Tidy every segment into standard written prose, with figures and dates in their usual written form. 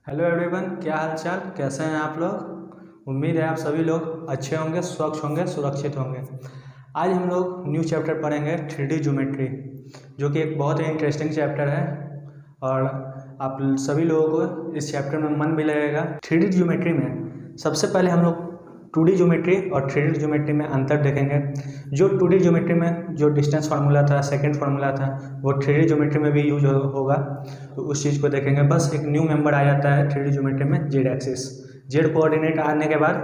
Hello everyone, क्या हाल चाल, कैसे हैं आप लोग। उम्मीद है आप सभी लोग अच्छे होंगे, स्वच्छ होंगे, सुरक्षित होंगे। आज हम लोग न्यू चैप्टर पढ़ेंगे 3D ज्योमेट्री, जो कि एक बहुत ही इंटरेस्टिंग चैप्टर है और आप सभी लोगों को इस चैप्टर में मन भी लगेगा। 3D ज्योमेट्री में सबसे पहले हम लोग 2D ज्योमेट्री और 3D ज्योमेट्री में अंतर देखेंगे। जो 2D ज्योमेट्री में जो डिस्टेंस फार्मूला था, सेकंड फार्मूला था, वो 3D ज्योमेट्री में भी यूज होगा, तो उस चीज़ को देखेंगे। बस एक न्यू मेंबर आ जाता है 3D ज्योमेट्री में, जेड एक्सिस। जेड कोऑर्डिनेट आने के बाद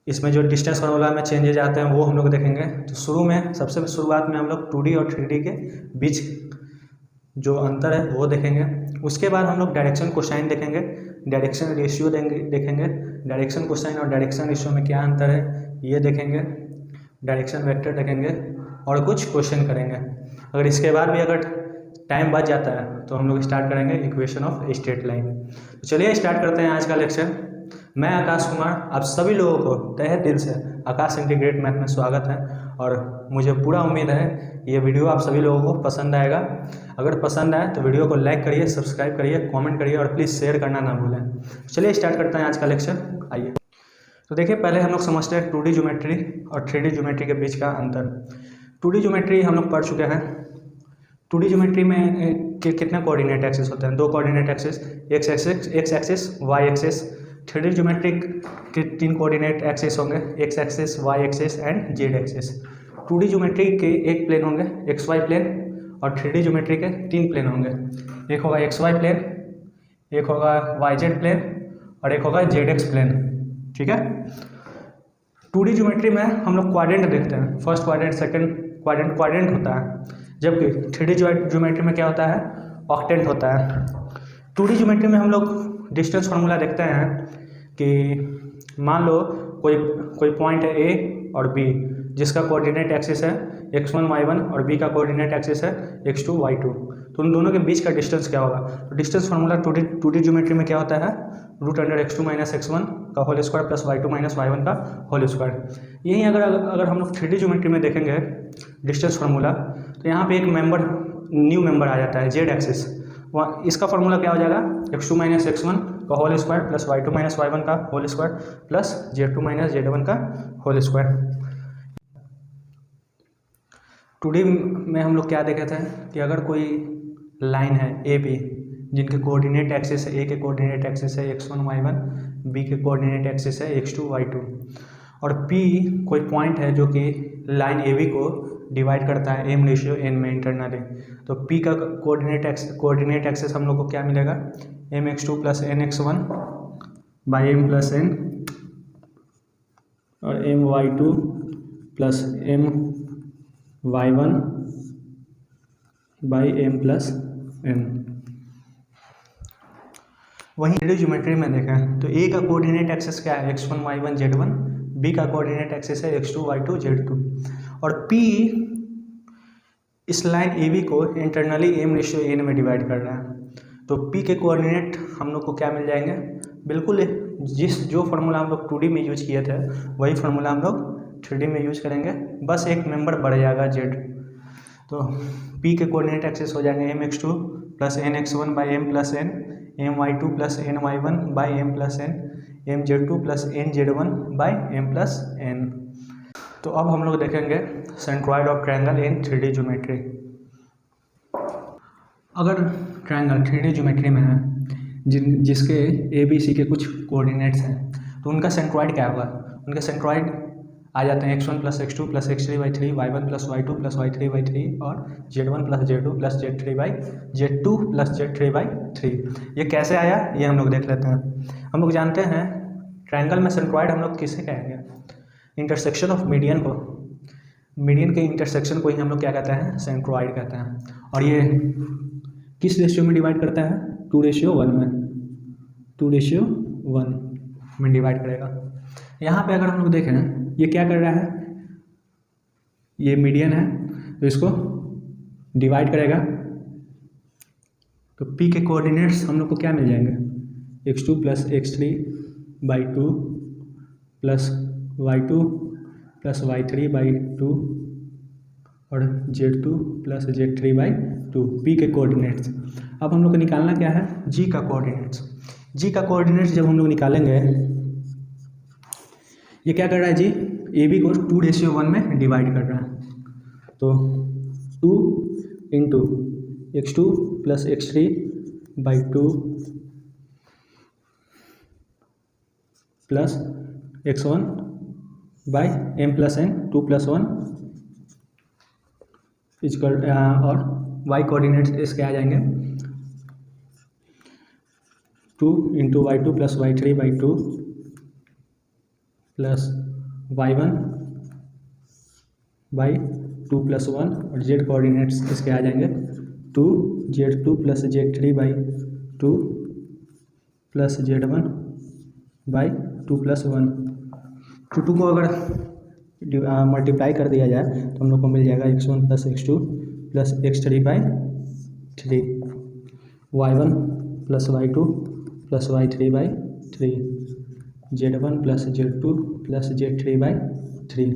इसमें जो डिस्टेंस फार्मूला में चेंजेज आते हैं वो हम लोग देखेंगे। तो सबसे शुरुआत में हम लोग 2D और 3D के बीच जो अंतर है वो देखेंगे। उसके बाद हम लोग डायरेक्शन कोसाइन देखेंगे, डायरेक्शन रेशियो देखेंगे, डायरेक्शन कोसाइन और डायरेक्शन रेशियो में क्या अंतर है ये देखेंगे, डायरेक्शन वेक्टर देखेंगे और कुछ क्वेश्चन करेंगे। अगर इसके बाद भी अगर टाइम बच जाता है तो हम लोग स्टार्ट करेंगे इक्वेशन ऑफ स्ट्रेट लाइन। तो चलिए स्टार्ट करते हैं आज का लेक्चर। मैं आकाश कुमार आप सभी लोगों को तहे दिल से आकाश इंटीग्रेट मैथ में स्वागत है और मुझे पूरा उम्मीद है ये वीडियो आप सभी लोगों को पसंद आएगा। अगर पसंद आए तो वीडियो को लाइक करिए, सब्सक्राइब करिए, कमेंट करिए और प्लीज़ शेयर करना ना भूलें। चलिए स्टार्ट करते हैं आज का लेक्चर, आइए। तो देखिए, पहले हम लोग समझते हैं 2D ज्योमेट्री और 3D ज्योमेट्री के बीच का अंतर। 2D ज्योमेट्री हम लोग पढ़ चुके हैं। 2D ज्योमेट्री में कितने कोऑर्डिनेट एक्सिस होते हैं? दो coordinate axis, X axis, Y axis. 3D geometric के 3 कोऑर्डिनेट एक्सिस होंगे, X axis, Y axis and Z axis. 2D geometry के एक प्लेन होंगे, एक्स वाई प्लेन, और 3D ज्योमेट्री के 3 प्लेन होंगे। एक होगा एक्स वाई प्लेन, एक होगा वाई जेड प्लेन और एक होगा जेड एक्स प्लेन। ठीक है। 2D ज्योमेट्री में हम लोग क्वाड्रेंट देखते हैं, फर्स्ट क्वाड्रेंट, सेकंड क्वाड्रेंट होता है, जबकि 3D ज्योमेट्री में क्या होता है? ऑक्टेंट होता है। 2D ज्योमेट्री में हम लोग डिस्टेंस फार्मूला देखते हैं कि मान लो कोई पॉइंट है ए और बी, जिसका कोऑर्डिनेट एक्सिस है x1 y1 और बी का कोऑर्डिनेट एक्सिस है x2 y2। तो उन दोनों के बीच का डिस्टेंस क्या होगा? तो डिस्टेंस फार्मूला 2D ज्योमेट्री में क्या होता है? √x2 - x1 का whole square plus y2 - y1 का होल स्क्वायर। यही अगर हम लोग 3D ज्योमेट्री में देखेंगे डिस्टेंस फार्मूला, तो यहाँ पे एक न्यू मेंबर आ जाता है, जेड एक्सिस। वहाँ इसका फार्मूला क्या हो जाएगा? x2 - x1 का whole square plus y2 - y1 का whole square plus z2 - z1 का होल स्क्वायर। 2D में हम लोग क्या देखे थे कि अगर कोई लाइन है ए बी, जिनके कोऑर्डिनेट एक्सिस है, ए के कोऑर्डिनेट एक्सिस है x1 y1, बी के कोऑर्डिनेट एक्सिस है x2 y2, और P कोई पॉइंट है जो कि लाइन ए बी को डिवाइड करता है m/n में इंटरनली, तो P का कोऑर्डिनेट एक्सिस हम लोग को क्या मिलेगा? mx2 + nx1 by m + n और my2 + my1 by m + n। वहीं 3D ज्योमेट्री में देखें तो A का कोऑर्डिनेट एक्सिस क्या है? x1 y1 z1, B का कोऑर्डिनेट एक्सिस है x2 y2 z2, और P इस लाइन AB को इंटरनली m/n में डिवाइड कर रहा है। तो P के कोऑर्डिनेट हम लोग को क्या मिल जाएंगे? बिल्कुल जो फार्मूला हम लोग 2D में यूज किए थे वही फार्मूला हम लोग 3D में यूज करेंगे, बस एक मेंबर बढ़ जाएगा z। तो P के कोऑर्डिनेट एक्सिस हो जाएंगे mx2 + nx1 by m + n, my2 + ny1 by m + n, mz2 + nz1 by m + n। तो अब हम लोग देखेंगे centroid of triangle in 3D geometry. अगर ट्रायंगल 3D ज्योमेट्री में है जिसके ए बी सी के कुछ कोऑर्डिनेट्स हैं, तो उनका सेंट्रॉइड क्या होगा? उनके सेंट्रॉइड आ जाते हैं x1 + x2 + x3/3, y1 + y2 + y3/3 और z1 + z2 + z2 + z3/3। ये कैसे आया ये हम लोग देख लेते हैं। हम लोग जानते हैं ट्रायंगल में सेंट्रॉइड हम लोग किसे कहेंगे? इंटरसेक्शन ऑफ मीडियन को, मीडियन के इंटरसेक्शन को ही हम लोग क्या कहते हैं? सेंट्रॉइड कहते हैं। और ये किस रेशियो में डिवाइड करता है? 2:1 में, 2:1 में डिवाइड करेगा। यहाँ पे अगर हम लोग देखें ये क्या कर रहा है? ये मीडियन है तो इसको डिवाइड करेगा, तो P के कोऑर्डिनेट्स हम लोग को क्या मिल जाएंगे? x2 + x3/2 + y2 + y3/2 और z2 + z3/2 P के कोऑर्डिनेट्स। अब हम लोग को निकालना क्या है, जी का कोऑर्डिनेट्स। जी का कोऑर्डिनेट्स जब हम लोग निकालेंगे, ये क्या कर रहा है जी, ए बी को 2:1 में डिवाइड कर रहा है। तो 2 into x2 plus x3 by 2 plus x1 by m plus n 2 plus 1 equal, और y कोऑर्डिनेट्स इसके आ जाएंगे 2 into y2 plus y3 by 2 plus y1 by 2 plus 1, और z कोऑर्डिनेट्स इसके आ जाएंगे 2 z2 plus z3 by 2 plus z1 by 2 plus 1। 2 को अगर मल्टीप्लाई कर दिया जाए तो हम लोग को मिल जाएगा x1 plus x2 plus x3 by 3, y1 plus y2 plus y3 by 3, z1 plus z2 plus z3 by 3।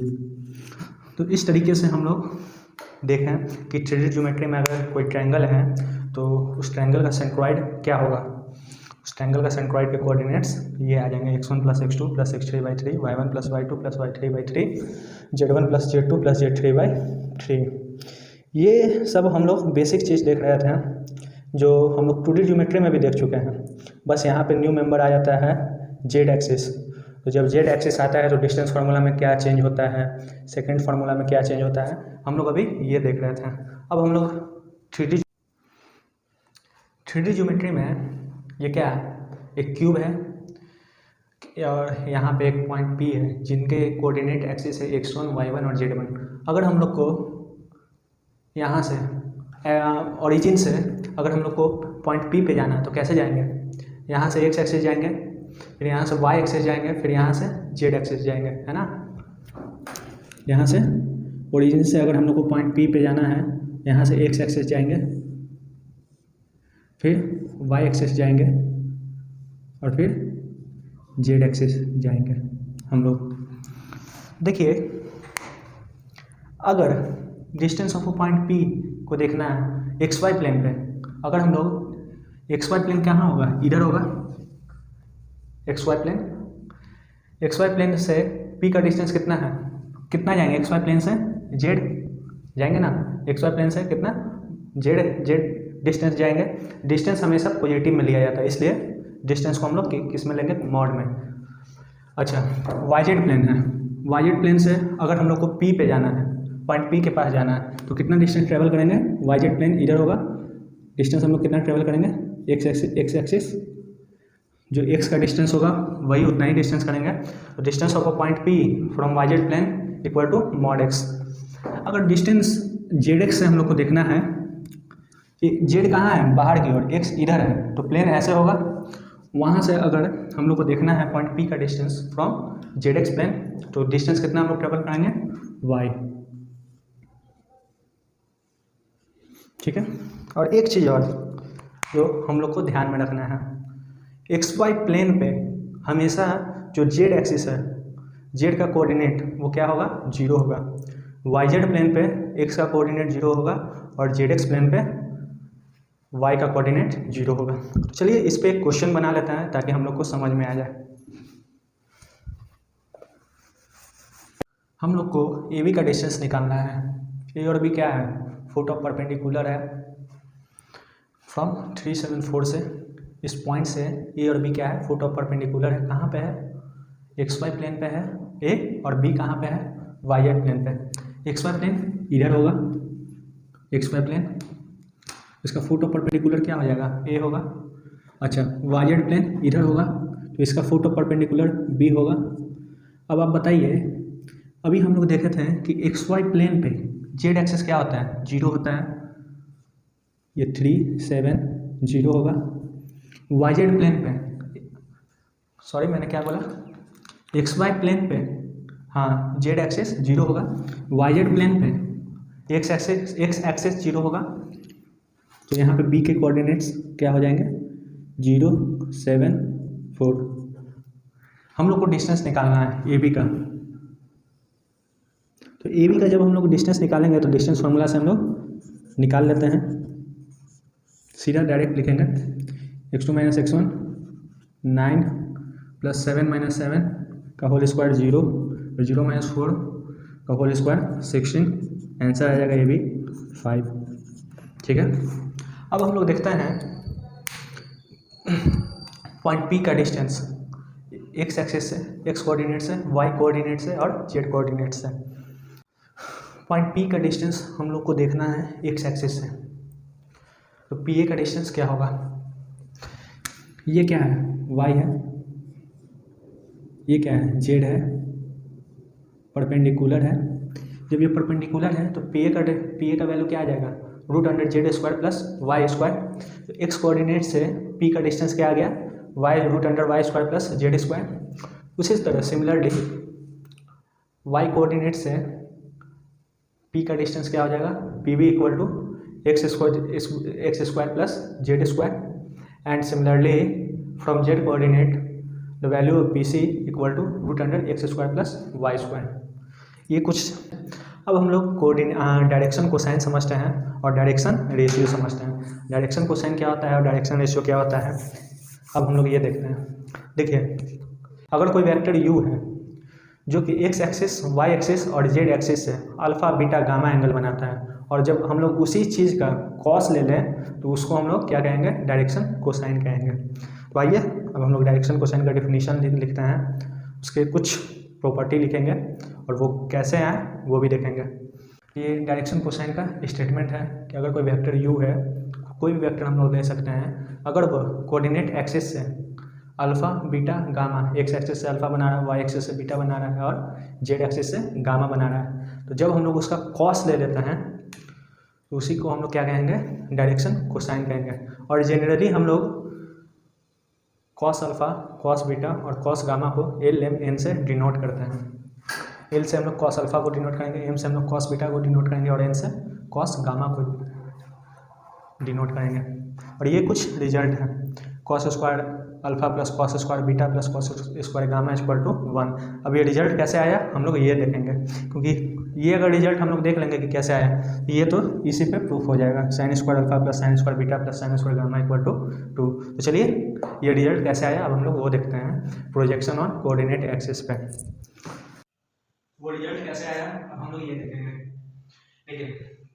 तो इस तरीके से हम लोग देखें कि 3D ज्योमेट्री में अगर कोई ट्रायंगल है तो उस ट्रायंगल का सेंट्रॉइड क्या होगा। उस ट्रायंगल का सेंट्रॉइड के कोऑर्डिनेट्स ये आ जाएंगे x1 plus x2 plus x3 by 3, y1 plus y2 plus y3 by 3, z1 plus z2 plus z3 by 3। ये सब हम लोग बेसिक चीज़ देख रहे थे जो हम लोग 2D ज्योमेट्री में भी देख चुके हैं। बस यहाँ पे न्यू मेंबर आ जाता है z एक्सिस। तो जब z एक्सिस आता है तो डिस्टेंस फार्मूला में क्या चेंज होता है, सेकंड फार्मूला में क्या चेंज होता है, हम लोग अभी ये देख रहे थे। अब हम लोग 3D ज्योमेट्री में ये क्या है, एक क्यूब है और यहाँ पे एक पॉइंट P है जिनके कोऑर्डिनेट एक्सिस है x1, y1 और z1। अगर हम लोग को यहाँ से ओरिजिन से अगर हम लोग को पॉइंट P पे जाना है तो कैसे जाएंगे, यहाँ से x एक्सिस जाएंगे, फिर यहाँ से y एक्सिस जाएंगे, फिर यहाँ से z एक्सिस जाएंगे, है ना। यहाँ से ओरिजिन से अगर हम लोग को पॉइंट P पे जाना है, यहाँ से x एक्सिस जाएंगे, फिर y एक्सिस जाएंगे और फिर z एक्सिस जाएंगे हम लोग। देखिए अगर डिस्टेंस ऑफ पॉइंट P को देखना है xy प्लेन पे, अगर हम लोग xy प्लेन कहाँ होगा, इधर होगा xy प्लेन से P का डिस्टेंस कितना है, कितना जाएंगे xy प्लेन से z जाएंगे ना, xy प्लेन से कितना z डिस्टेंस जाएंगे। डिस्टेंस हमेशा पॉजिटिव में लिया जाता है, इसलिए डिस्टेंस को हम लोग किस में लेंगे, मॉड में। अच्छा yz प्लेन है, yz प्लेन से अगर हम लोग को P पे जाना है, पॉइंट P के पास जाना है तो कितना डिस्टेंस ट्रेवल करेंगे, yz प्लेन इधर होगा, डिस्टेंस हम लोग कितना ट्रेवल करेंगे, x एक्सिस, जो x का डिस्टेंस होगा वही उतना ही डिस्टेंस करेंगे। तो distance of a point P from yz plane equal to mod x। अगर डिस्टेंस zx से हम लोग को देखना है कि z कहाँ है, बाहर की ओर, x इधर है, तो प्लेन ऐसे होगा। वहाँ से अगर हम लोग को देखना है पॉइंट P का डिस्टेंस फ्रॉम zx प्लेन, तो डिस्टेंस कितना हम लोग ट्रेवल करेंगे, y, ठीक है। और एक चीज़ और जो हम लोग को ध्यान में रखना है, xy प्लेन पे हमेशा जो z एक्सिस है, z का कोऑर्डिनेट वो क्या होगा, 0 होगा। yz प्लेन पे x का कोऑर्डिनेट 0 होगा और zx प्लेन पे y का कोऑर्डिनेट 0 होगा। तो चलिए इस पे एक क्वेश्चन बना लेते हैं ताकि हम लोग को समझ में आ जाए। हम लोग को ए बी का डिस्टेंस निकालना है। ए और बी क्या है, फुट ऑफ परपेंडिकुलर है फ्रॉम 374 से। इस पॉइंट से ए और बी क्या है, फुट ऑफ परपेंडिकुलर है। कहाँ पे है, एक्स वाई प्लेन पे है ए, और बी कहाँ पे है, वाई जेड प्लेन पे। एक्स वाई प्लेन इधर होगा, एक्स वाई प्लेन, इसका फुट ऑफ परपेंडिकुलर क्या हो जाएगा, ए होगा। अच्छा, वाई जेड प्लेन इधर होगा तो इसका फुट ऑफ परपेंडिकुलर बी होगा। अब आप बताइए, अभी हम लोग देखे थे कि एक्स वाई प्लेन पे जेड एक्सेस क्या होता है, 0 होता है। ये 3 7 0 होगा। वाई जेड प्लेन पे, सॉरी मैंने क्या बोला, एक्स वाई प्लेन पे हाँ जेड एक्सेस 0 होगा। वाई जेड प्लेन पे एक्स एक्सेस 0 होगा। तो यहाँ पे बी के कोऑर्डिनेट्स क्या हो जाएंगे, 0 7 4। हम लोग को डिस्टेंस निकालना है ए बी का। तो ए बी का जब हम लोग डिस्टेंस निकालेंगे तो डिस्टेंस फार्मूला से हम लोग निकाल लेते हैं। सीधा डायरेक्ट लिखेंगे x2 minus x1 9 plus 7 minus 7 का होल स्क्वायर 0 और 0 माइनस 4 का होल स्क्वायर 16। आंसर आ जाएगा ये भी 5। ठीक है, अब हम लोग देखते हैं पॉइंट P का डिस्टेंस x एक्सिस से, x कोऑर्डिनेट से, y कोऑर्डिनेट से और z कोऑर्डिनेट से। पॉइंट P का डिस्टेंस हम लोग को देखना है x एक्सिस से, तो PA का डिस्टेंस क्या होगा? ये क्या है? y है, ये क्या है? z है, परपेंडिकुलर है। जब ये परपेंडिकुलर है तो PA का वैल्यू क्या आ जाएगा? √z² plus Y square. तो x कोऑर्डिनेट से P का डिस्टेंस क्या आ गया? y√y² plus z²। उसी तरह सिमिलरली y कोऑर्डिनेट से P का डिस्टेंस क्या हो जाएगा? PB equal to x² plus z²। And similarly from z coordinate the value of PC equal to √x² plus y²। ये कुछ। अब हम लोग डायरेक्शन कोसाइन समझते हैं और डायरेक्शन रेशियो समझते हैं। डायरेक्शन कोसाइन क्या होता है और डायरेक्शन रेशियो क्या होता है, अब हम लोग ये देखते हैं। देखिए, अगर कोई वेक्टर u है जो कि x एक्सिस, y एक्सिस और z एक्सिस से अल्फा बीटा गामा एंगल बनाता है, और जब हम लोग उसी चीज़ का कॉस ले लें तो उसको हम लोग क्या कहेंगे? डायरेक्शन कोसाइन कहेंगे। तो आइए अब हम लोग डायरेक्शन कोसाइन का डिफिनीशन लिखते हैं, उसके कुछ प्रॉपर्टी लिखेंगे और वो कैसे हैं वो भी देखेंगे। ये डायरेक्शन कोसाइन का स्टेटमेंट है कि अगर कोई वेक्टर u है, कोई भी वेक्टर हम लोग ले सकते हैं, अगर वो कोऑर्डिनेट एक्सिस से alpha beta gamma, x axis से अल्फा बना रहा है, y एक्सिस से बीटा बना रहा है और z एक्सिस से गामा बना रहा है, तो जब हम लोग उसका कॉस ले लेते हैं तो उसी को हम लोग क्या कहेंगे? डायरेक्शन कोसाइन कहेंगे। और जनरली हम लोग कॉस अल्फा, कॉस बीटा और कॉस गामा को L, M, N से डिनोट करते हैं। L से हम लोग कॉस अल्फा को डिनोट करेंगे, M से हम लोग कॉस बीटा को डिनोट करेंगे और N से कॉस गामा को डिनोट करेंगे। और ये कुछ रिजल्ट है। Cos square alpha plus cos square beta plus cos square gamma equal to 1। अब ये रिजल्ट कैसे आया हम लोग ये देखेंगे, क्योंकि ये अगर रिजल्ट हम लोग देख लेंगे कि कैसे आया, ये तो इसी पे प्रूफ हो जाएगा। Sine square alpha plus sine square beta plus sine square gamma equal to 2। तो चलिए ये रिजल्ट कैसे आया अब हम लोग वो देखते हैं प्रोजेक्शन ऑन कोऑर्डिनेट एक्सिस पे। वो रिजल्ट कैसे आया अब हम लोग ये देखेंगे। देखिए,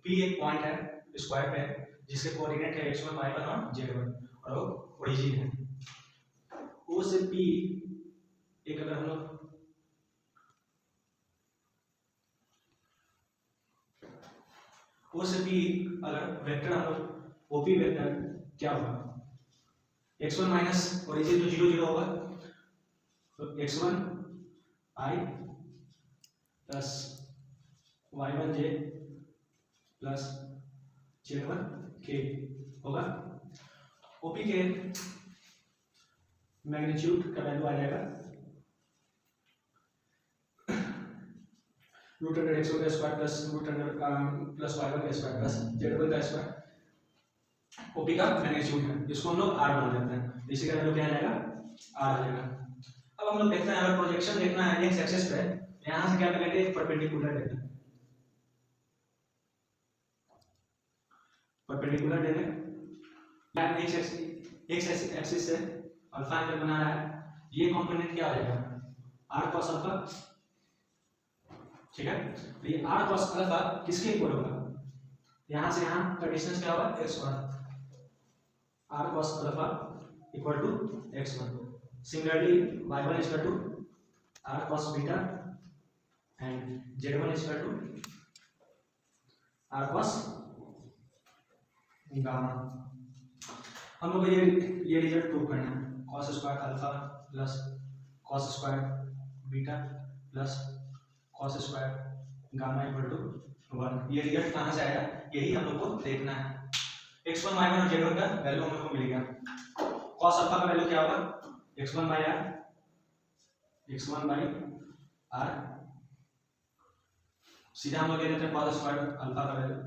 P एक पॉइंट है स्क्वायर पे जिसके कोऑर्डिनेट है x1, y1 और z1 और वो ओरिजिन है। O से P एक अगर हम लोग O से P अगर वेक्टर हम लोग OP वेक्टर क्या होगा? x1 माइनस ओरिजिन तो 0 0 होगा, तो x1 I plus y1 j plus z1 k होगा। OP के मैग्नीट्यूड का वैल्यू आ जाएगा √x1 का स्क्वायर प्लस प्लस y1 का स्क्वायर प्लस z1 का स्क्वायर। OP का मैग्नीट्यूड है, इसको हम लोग r मान लेते हैं, इसी का वैल्यू क्या आ जाएगा? r आ जाएगा। अब हम लोग देखते हैं अगर प्रोजेक्शन देखना है x एक्सिस पे, यहां से क्या करेंगे? एक परपेंडिकुलर लेंगे, परपेंडिकुलर लेंगे x एक्सिस से अल्फा एंगल बना रहा है, ये कंपोनेंट क्या हो जाएगा? r cos alpha. ठीक है, तो ये r cos अल्फा किसके इक्वल होगा? यहां से यहां का डिस्टेंस क्या होगा? x1। r cos alpha equal to x1। Similarly y1 equal to r cos beta and z1 equal to r cos gamma. हम लोग ये रिजल्ट प्रूव करना है। cos square alpha plus cos square beta plus cos square gamma equal to 1। ये result कहाँ से आया यही हम लोग को देखना है। x1 y1 और z1 का वैल्यू हम लोग को मिल गया। cos अल्फा का वैल्यू क्या होगा? x1 by r, x1 by r, सीधा हम लोग ले लेते हैं cos स्क्वायर अल्फा का वैल्यू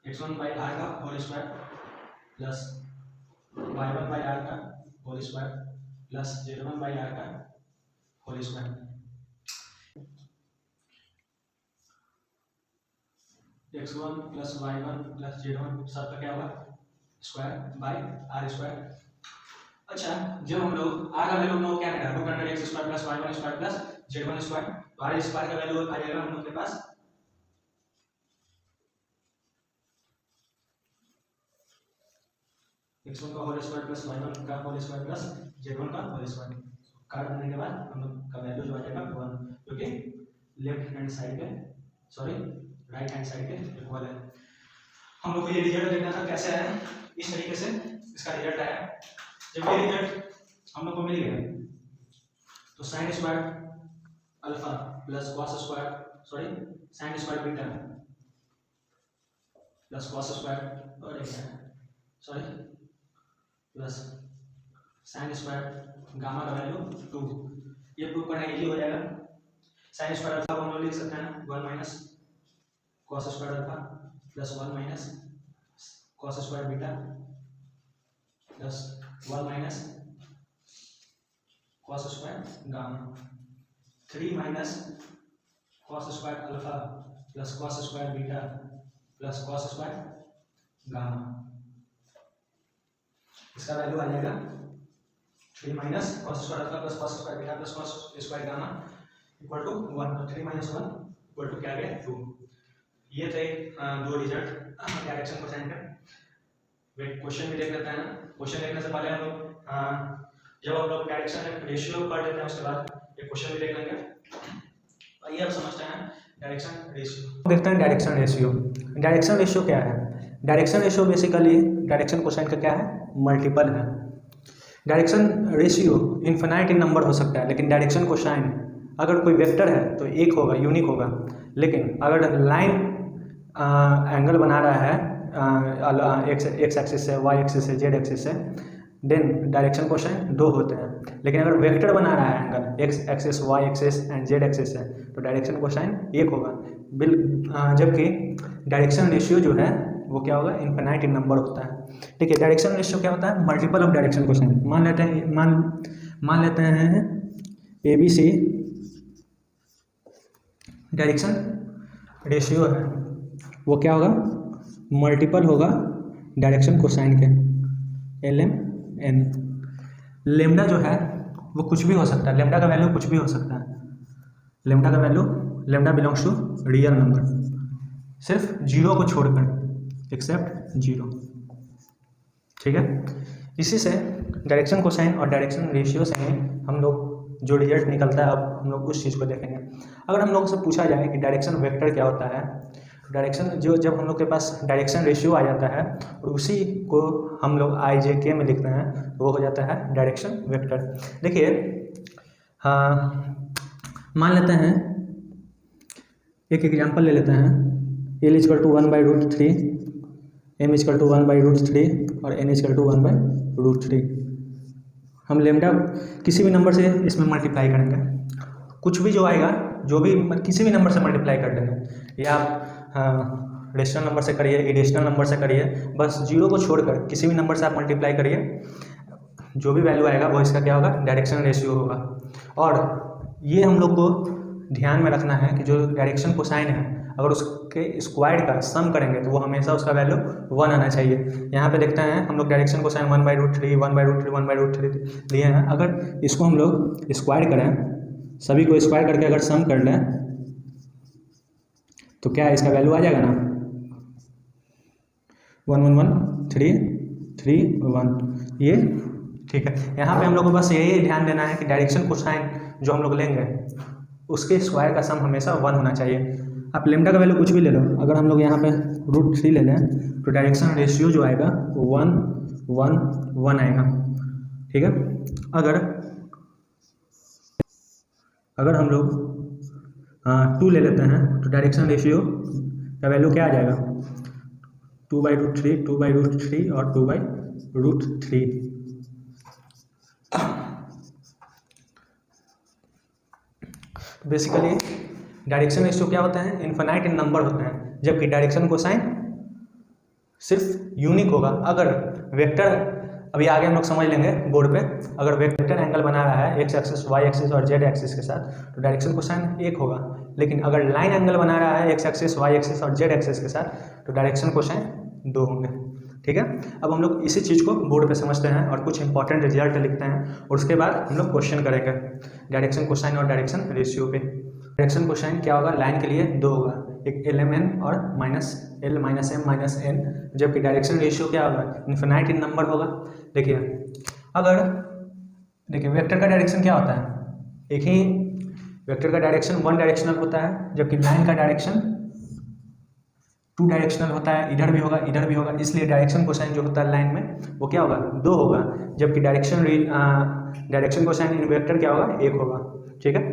x1 बाई r का whole square plus y1 by r का whole square plus z1 by r का whole square. x1 plus y1 plus z1 सबका क्या होगा? Square by R square. अच्छा, जब हम लोग आर का वैल्यू हम लोग क्या निकाला, root under X square plus Y one square plus Z one square, तो आर स्क्वायर का वैल्यू आ जाएगा हम लोग के पास x1 का होल स्क्वायर प्लस y1 का होल स्क्वायर प्लस z1 का होल स्क्वायर। काट देने के बाद हम लोग का वैल्यू जो आ जाएगा 1, क्योंकि लेफ्ट हैंड साइड के सॉरी राइट हैंड साइड के इक्वल है। हम लोग को ये रिजल्ट देखना था कैसे आया, इस तरीके से इसका रिजल्ट आया। जब ये रिजल्ट हम लोग को मिल गया तो sine square alpha plus cos square sorry sine square beta plus cos square और sorry plus sine square gamma का वैल्यू 2, ये प्रूव करना इजी हो जाएगा। साइन स्क्वायर अल्फा को हम लोग लिख सकते हैं 1 minus cos square alpha plus 1 minus cos square beta plus 1 minus cos square gamma, 3 minus cos square alpha plus cos square beta plus cos square gamma. इसका वैल्यू आ जाएगा 3 minus cos square alpha plus cos square beta plus cos square gamma equal to 1, तो 3 minus 1 equal to क्या आ गया 2। ये थे दो रिजल्ट डायरेक्शन कोसाइन का। वेट क्वेश्चन भी देख लेते हैं ना। क्वेश्चन देखने से पहले हम लोग जब हम लोग डायरेक्शन रेशियो पढ़ लेते हैं उसके बाद ये क्वेश्चन भी देख लेंगे। आइए अब समझते हैं डायरेक्शन रेशियो। देखते हैं डायरेक्शन रेशियो। डायरेक्शन रेशियो क्या है? Direction ratio basically direction cosine का क्या है, मल्टीपल है। डायरेक्शन रेशियो इनफिनाइट इन नंबर हो सकता है, लेकिन डायरेक्शन कोसाइन अगर कोई वेक्टर है तो एक होगा, यूनिक होगा। लेकिन अगर लाइन एंगल बना रहा है एक्स एक्सिस से, वाई एक्सिस से, जेड एक्सिस से, देन डायरेक्शन कोसाइन 2 होते हैं। लेकिन अगर वेक्टर बना रहा है angle X axis, Y axis and Z axis से, तो डायरेक्शन कोसाइन 1 होगा। जबकि डायरेक्शन रेशियो जो है वो क्या होगा, इनफिनाइट इन नंबर होता है। ठीक है, डायरेक्शन रेशियो क्या होता है, मल्टीपल ऑफ डायरेक्शन कोसाइन। मान लेते हैं A B C direction ratio है, वो क्या होगा, मल्टीपल होगा डायरेक्शन कोसाइन के, एल एम एन। लेमडा जो है वो कुछ भी हो सकता है, लेमडा का वैल्यू कुछ भी हो सकता है। लेमडा का value, lambda belongs to real number, सिर्फ 0 को छोड़कर, एक्सेप्ट 0। ठीक है, इसी से डायरेक्शन कोसाइन और डायरेक्शन रेशियो से हम लोग जो रिजल्ट निकलता है, अब हम लोग उस चीज़ को देखेंगे। अगर हम लोग से पूछा जाए कि डायरेक्शन वेक्टर क्या होता है, डायरेक्शन जो जब हम लोग के पास डायरेक्शन रेशियो आ जाता है और उसी को हम लोग आई जे के में लिखते हैं, तो वो हो जाता है डायरेक्शन वेक्टर। देखिए, मान लेते हैं, एक एग्जांपल ले लेते हैं, L is equal to 1/√3, M is equal to 1/√3 और एन इजकल टू 1/√3। हम लेमडा किसी भी नंबर से इसमें मल्टीप्लाई करेंगे, कुछ भी जो आएगा, जो भी किसी भी नंबर से मल्टीप्लाई कर देंगे, या रेशनल नंबर से करिए, इरेशनल नंबर से करिए, बस 0 को छोड़कर किसी भी नंबर से आप मल्टीप्लाई करिए, जो भी वैल्यू आएगा वो इसका क्या होगा, डायरेक्शन रेशियो होगा। और ये हम लोग को ध्यान में रखना है कि जो डायरेक्शन कोसाइन है, अगर उसके स्क्वायर का सम करेंगे तो वो हमेशा उसका वैल्यू 1 आना चाहिए। यहाँ पे देखते हैं हम लोग डायरेक्शन कोसाइन 1/√3, 1/√3, 1/√3 लिए हैं। अगर इसको हम लोग स्क्वायर करें, सभी को स्क्वायर करके अगर सम कर लें, तो क्या इसका वैल्यू आ जाएगा ना, 1 1 1 3 3 1। ये ठीक है। यहाँ पे हम लोग को बस यही ध्यान देना है कि डायरेक्शन कोसाइन जो हम लोग लेंगे उसके स्क्वायर का सम हमेशा 1 होना चाहिए। आप लेमडा का वैल्यू कुछ भी ले लो, अगर हम लोग यहाँ पे √3 ले लें तो डायरेक्शन रेशियो जो आएगा वो 1 1 1 आएगा। ठीक है, अगर हम लोग 2 ले लेते हैं तो डायरेक्शन रेशियो का वैल्यू क्या आ जाएगा, 2/√3, 2/√3 और 2/√3। बेसिकली डायरेक्शन रेशियो क्या होता है, इनफिनाइट इन नंबर होते हैं, जबकि डायरेक्शन कोसाइन सिर्फ यूनिक होगा। अगर वेक्टर, अभी आगे हम लोग समझ लेंगे बोर्ड पे, अगर वेक्टर एंगल बना रहा है एक्स एक्सिस, वाई एक्सिस और जेड एक्सिस के साथ, तो डायरेक्शन कोसाइन 1 होगा। लेकिन अगर लाइन एंगल बना रहा है एक्स एक्सिस, वाई एक्सिस और जेड एक्सिस के साथ, तो डायरेक्शन कोसाइन 2 होंगे। ठीक है। अब हम लोग इसी चीज़ को बोर्ड पे समझते हैं और कुछ इंपॉर्टेंट रिजल्ट लिखते हैं और उसके बाद हम लोग क्वेश्चन करेंगे डायरेक्शन कोसाइन और डायरेक्शन रेशियो पे। डायरेक्शन कोसाइन क्या होगा, लाइन के लिए 2 होगा, एक LMN और -L -M -N, जबकि डायरेक्शन रेशियो क्या होगा, इन्फिनाइट इन नंबर होगा। देखिए वेक्टर का डायरेक्शन क्या होता है, एक ही वेक्टर का डायरेक्शन 1 डायरेक्शनल होता है, जबकि लाइन का डायरेक्शन 2 डायरेक्शनल होता है, इधर भी होगा इधर भी होगा, इसलिए डायरेक्शन कोसाइन जो होता है लाइन में वो क्या होगा, 2 होगा, जबकि डायरेक्शन कोसाइन इन वेक्टर क्या होगा, 1 होगा। ठीक है।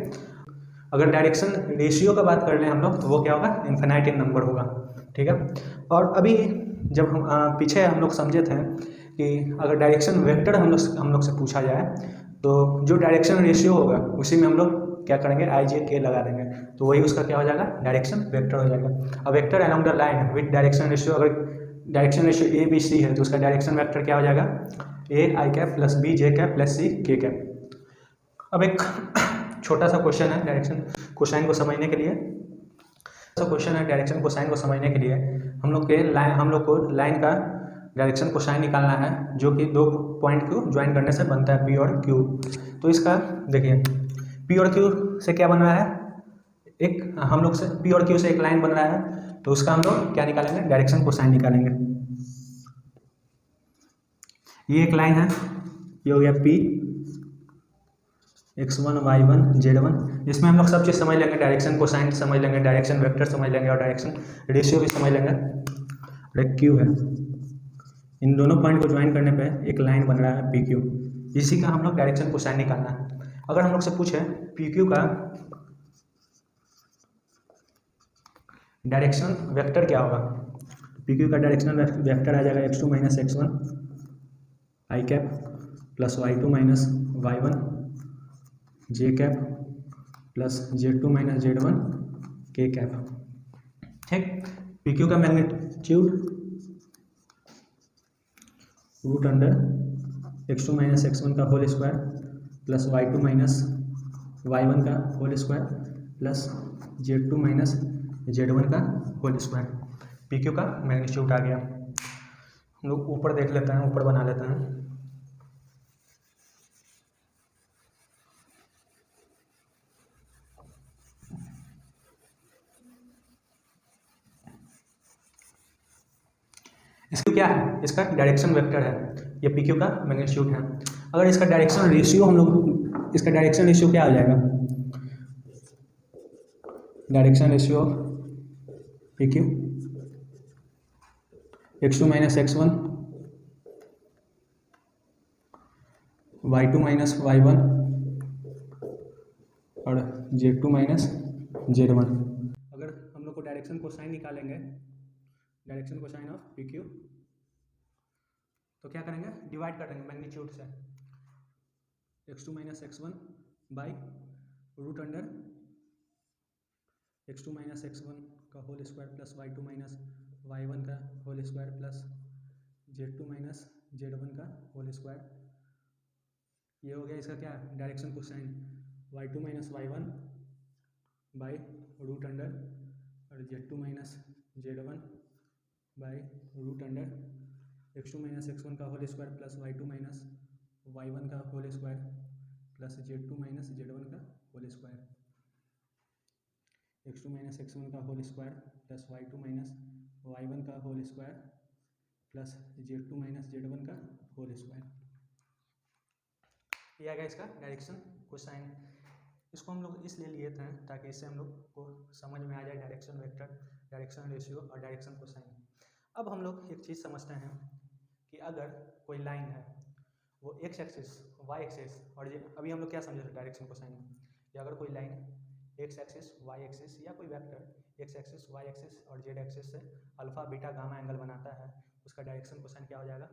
अगर डायरेक्शन रेशियो का बात कर लें हम लोग तो वो क्या होगा, इन्फिनाइट इन नंबर होगा। ठीक है। और अभी जब हम पीछे हम लोग समझे थे कि अगर डायरेक्शन वेक्टर हम लोग से पूछा जाए तो जो डायरेक्शन रेशियो होगा उसी में हम लोग क्या करेंगे, IJK लगा देंगे, तो वही उसका क्या हो जाएगा, डायरेक्शन वेक्टर हो जाएगा। अब vector along the line with direction ratio, अगर डायरेक्शन रेशियो ABC है तो उसका डायरेक्शन वेक्टर क्या हो जाएगा, AI + BJ + CK। अब एक छोटा सा क्वेश्चन है डायरेक्शन कोसाइन को समझने के लिए, डायरेक्शन कोसाइन को समझने के लिए हम लोग को लाइन का डायरेक्शन कोसाइन निकालना है, जो कि 2 पॉइंट को ज्वाइन करने से बनता है P और Q। तो इसका देखिए P और Q से क्या बन रहा है, P और Q से एक लाइन बन रहा है, तो उसका हम लोग क्या निकालेंगे, डायरेक्शन कोसाइन निकालेंगे। ये एक लाइन है, ये हो गया P, x1 y1 z1, इसमें हम लोग सब चीज़ समझ लेंगे, डायरेक्शन कोसाइन समझ लेंगे, डायरेक्शन वेक्टर समझ लेंगे और डायरेक्शन रेशियो भी समझ लेंगे। और एक Q है, इन दोनों पॉइंट को ज्वाइन करने पे एक लाइन बन रहा है PQ, इसी का हम लोग डायरेक्शन कोसाइन निकालना है। अगर हम लोग से पूछे PQ का डायरेक्शन वेक्टर क्या होगा, PQ का डायरेक्शनल वेक्टर आ जाएगा x2 - x1 i cap + y2 - y1 j cap + z2 - z1 k cap. ठीक। PQ का मैग्नीट्यूड √x2 - x1 का होल स्क्वायर + y2 - y1 का होल स्क्वायर + z2 - z1 का होल स्क्वायर। PQ का मैग्नीट्यूड आ गया। हम लोग ऊपर देख लेते हैं, ऊपर बना लेते हैं। इसका क्या है, इसका डायरेक्शन वेक्टर है, ये PQ का मैग्नीट्यूड है। अगर इसका डायरेक्शन रेशियो क्या हो जाएगा, direction ratio of PQ x2 - x1 y2 - y1 और z2 - z1। अगर हम लोग को डायरेक्शन कोसाइन निकालेंगे, डायरेक्शन कोसाइन ऑफ PQ, तो क्या करेंगे, डिवाइड कर देंगे मैग्नीट्यूड से, x2 - x1 by √x2 - x1 का होल स्क्वायर + y2 - y1 का होल स्क्वायर + z2 - z1 का होल स्क्वायर। ये हो गया इसका क्या, direction cosine, y2 - y1 by √under और z2 - z1 by √under x2 - x1 का होल स्क्वायर + y2 - y1 का होल स्क्वायर + z2 - z1 का होल स्क्वायर, x2 - x1 का होल स्क्वायर + y2 - y1 का होल स्क्वायर + z2 - z1 का whole square. ये आ गया इसका डायरेक्शन कोसाइन। इसको हम लोग इसलिए लिए थे ताकि इससे हम लोग को समझ में आ जाए डायरेक्शन वेक्टर, डायरेक्शन रेशियो और डायरेक्शन कोसाइन। अब हम लोग एक चीज़ समझते हैं कि अगर कोई लाइन है वो x एक्सिस y एक्सिस और ये अभी हम लोग क्या समझे थे डायरेक्शन कोसाइन, कि अगर कोई line x axis y axis या कोई vector x axis y axis और z एक्सिस से अल्फा बीटा गामा एंगल बनाता है, उसका डायरेक्शन कोसाइन क्या हो जाएगा,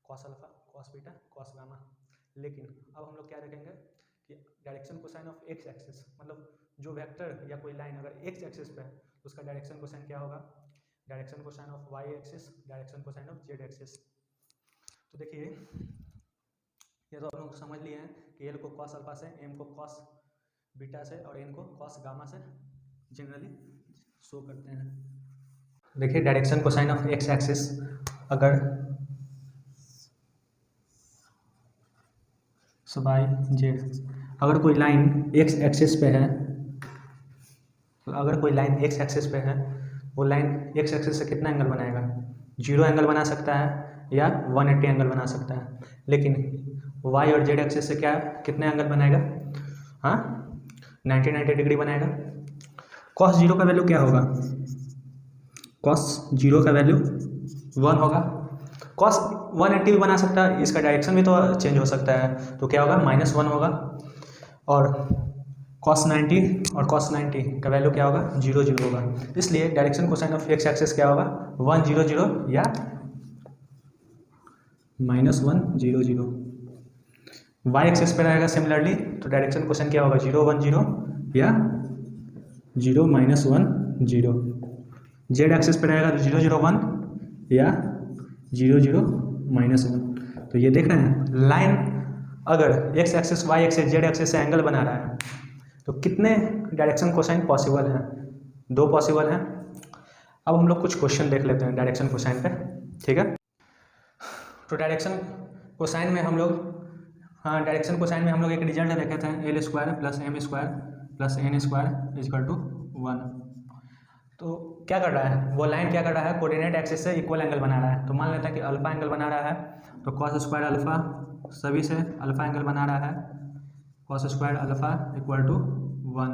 cos alpha cos beta cos gamma. लेकिन अब हम लोग क्या रखेंगे कि direction cosine of x axis, मतलब जो वेक्टर या कोई लाइन अगर x एक्सिस पे है तो उसका डायरेक्शन कोसाइन क्या होगा, direction cosine of y axis, direction cosine of z axis. तो देखिए ये तो हम लोग समझ लिए हैं कि l को कॉस अल्फा से, m को कॉस बीटा से और n को कॉस गामा से जनरली शो करते हैं। देखिए direction cosine of x axis, अगर बाई जेड, अगर कोई लाइन एक्स एक्सिस पे है, अगर कोई लाइन एक्स एक्सिस पे है, वो लाइन एक्स एक्सिस से कितना एंगल बनाएगा? 0 एंगल बना सकता है या 180 एंगल बना सकता है। लेकिन वाई और जेड एक्सिस से क्या कितने एंगल बनाएगा? हाँ, 90 डिग्री बनाएगा। कॉस 0 का वैल्यू क्या होगा? कॉस 0 का वैल्यू 1 होगा। कॉस 180 भी बना सकता है, इसका डायरेक्शन भी तो चेंज हो सकता है, तो क्या होगा? -1 होगा। और cos 90 और cos 90 का वैल्यू क्या होगा? 0 0 होगा। इसलिए direction cosine of x axis क्या होगा? 1 0 0 या -1 0 0। वाई एक्सिस पे रहेगा सिमिलरली, तो डायरेक्शन कोसाइन क्या होगा? 0 1 0 या 0 -1 0। जेड एक्सिस पे रहेगा तो 0 0 1 या 0 0 -1। तो ये देख रहे हैं, लाइन अगर X axis Y axis Z axis से एंगल बना रहा है तो कितने डायरेक्शन कोसाइन पॉसिबल हैं? 2 पॉसिबल हैं। अब हम लोग कुछ क्वेश्चन देख लेते हैं डायरेक्शन कोसाइन पे, ठीक है। तो डायरेक्शन कोसाइन में हम लोग डायरेक्शन कोसाइन में हम लोग एक रिजल्ट देखे थे, L² + M² + N² = 1। तो क्या कर रहा है वो लाइन? क्या कर रहा है? कोऑर्डिनेट एक्सिस से इक्वल एंगल बना रहा है। तो मान लेते हैं कि अल्फा एंगल बना रहा है, तो cos² अल्फा सभी से अल्फा एंगल बना रहा है, cos² अल्फा = 1।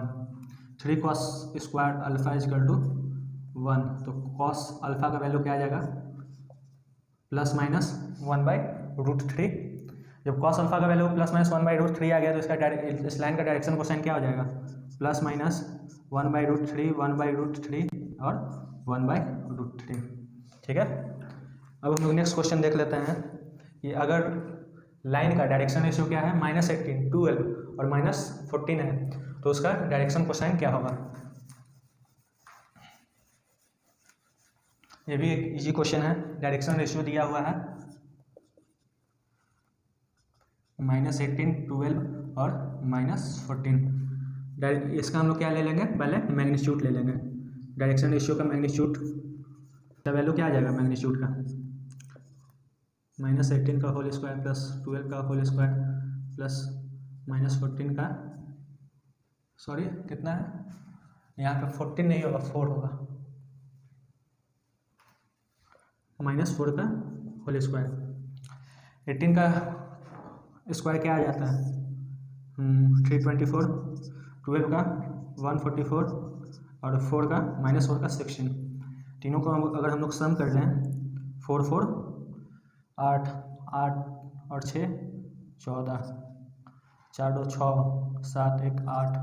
3 cos² alpha = 1। तो cos अल्फा का वैल्यू क्या आ जाएगा? ±1/√3। जब cos अल्फा का वैल्यू ±1/√3 आ गया तो इस लाइन का डायरेक्शन कोसाइन क्या हो जाएगा? ±1/√3 1/√3 और 1/√3, ठीक है। अब हम लोग नेक्स्ट क्वेश्चन देख लेते हैं कि अगर लाइन का डायरेक्शन रेशियो क्या है? -18 12 और -14 है, तो उसका डायरेक्शन कोसाइन क्या होगा? ये भी एक इजी क्वेश्चन है। डायरेक्शन रेशियो दिया हुआ है -18 12 और -14। इसका हम लोग क्या ले लेंगे? पहले मैग्नीट्यूड ले लेंगे। डायरेक्शन रेशियो का मैग्नीट्यूड का वैल्यू क्या आ जाएगा? मैग्नीट्यूड का -18 का होल स्क्वायर + 12 का होल स्क्वायर प्लस -14 का, सॉरी कितना है यहाँ पे? 14 नहीं होगा, 4 होगा। -4 का होल स्क्वायर। 18 का स्क्वायर क्या आ जाता है? 324। 12 का 144 और 4 का -4 का 16। तीनों को अगर हम लोग सम कर लें, 4 4 8 8 और 6 14, 4 2 6 7 1 8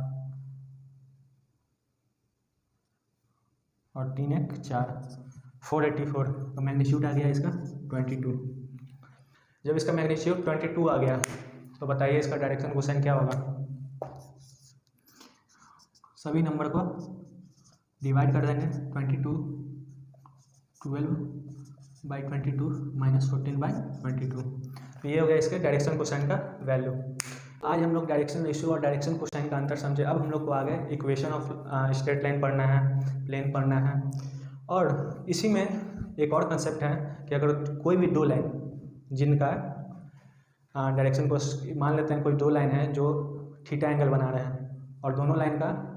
और 3 1 4, 484 का मैग्नीट्यूड आ गया इसका 22। जब इसका मैग्नीट्यूड 22 आ गया तो बताइए इसका डायरेक्शन कोसाइन क्या होगा? सभी नंबर को डिवाइड कर देंगे, 22 12/22 -14/22। तो ये हो गया इसके डायरेक्शन कोसाइन का वैल्यू। आज हम लोग डायरेक्शन रेशियो और डायरेक्शन कोसाइन का अंतर समझे। अब हम लोग को आगे इक्वेशन ऑफ स्ट्रेट लाइन पढ़ना है, प्लेन पढ़ना है। और इसी में एक और कंसेप्ट है कि अगर कोई भी 2 लाइन जिनका डायरेक्शन को मान लेते हैं, कोई 2 लाइन है जो थीटा एंगल बना रहे हैं और दोनों लाइन का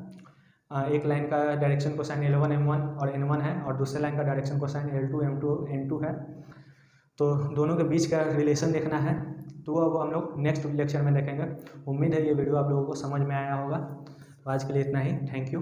एक लाइन का डायरेक्शन कोसाइन L1 M1 और N1 है और दूसरे लाइन का direction cosine L2 M2 N2 है। तो दोनों के बीच का रिलेशन देखना है, तो अब हम लोग नेक्स्ट लेक्चर में देखेंगे। उम्मीद है ये वीडियो आप लोगों को समझ में आया होगा। तो आज के लिए इतना ही। Thank you.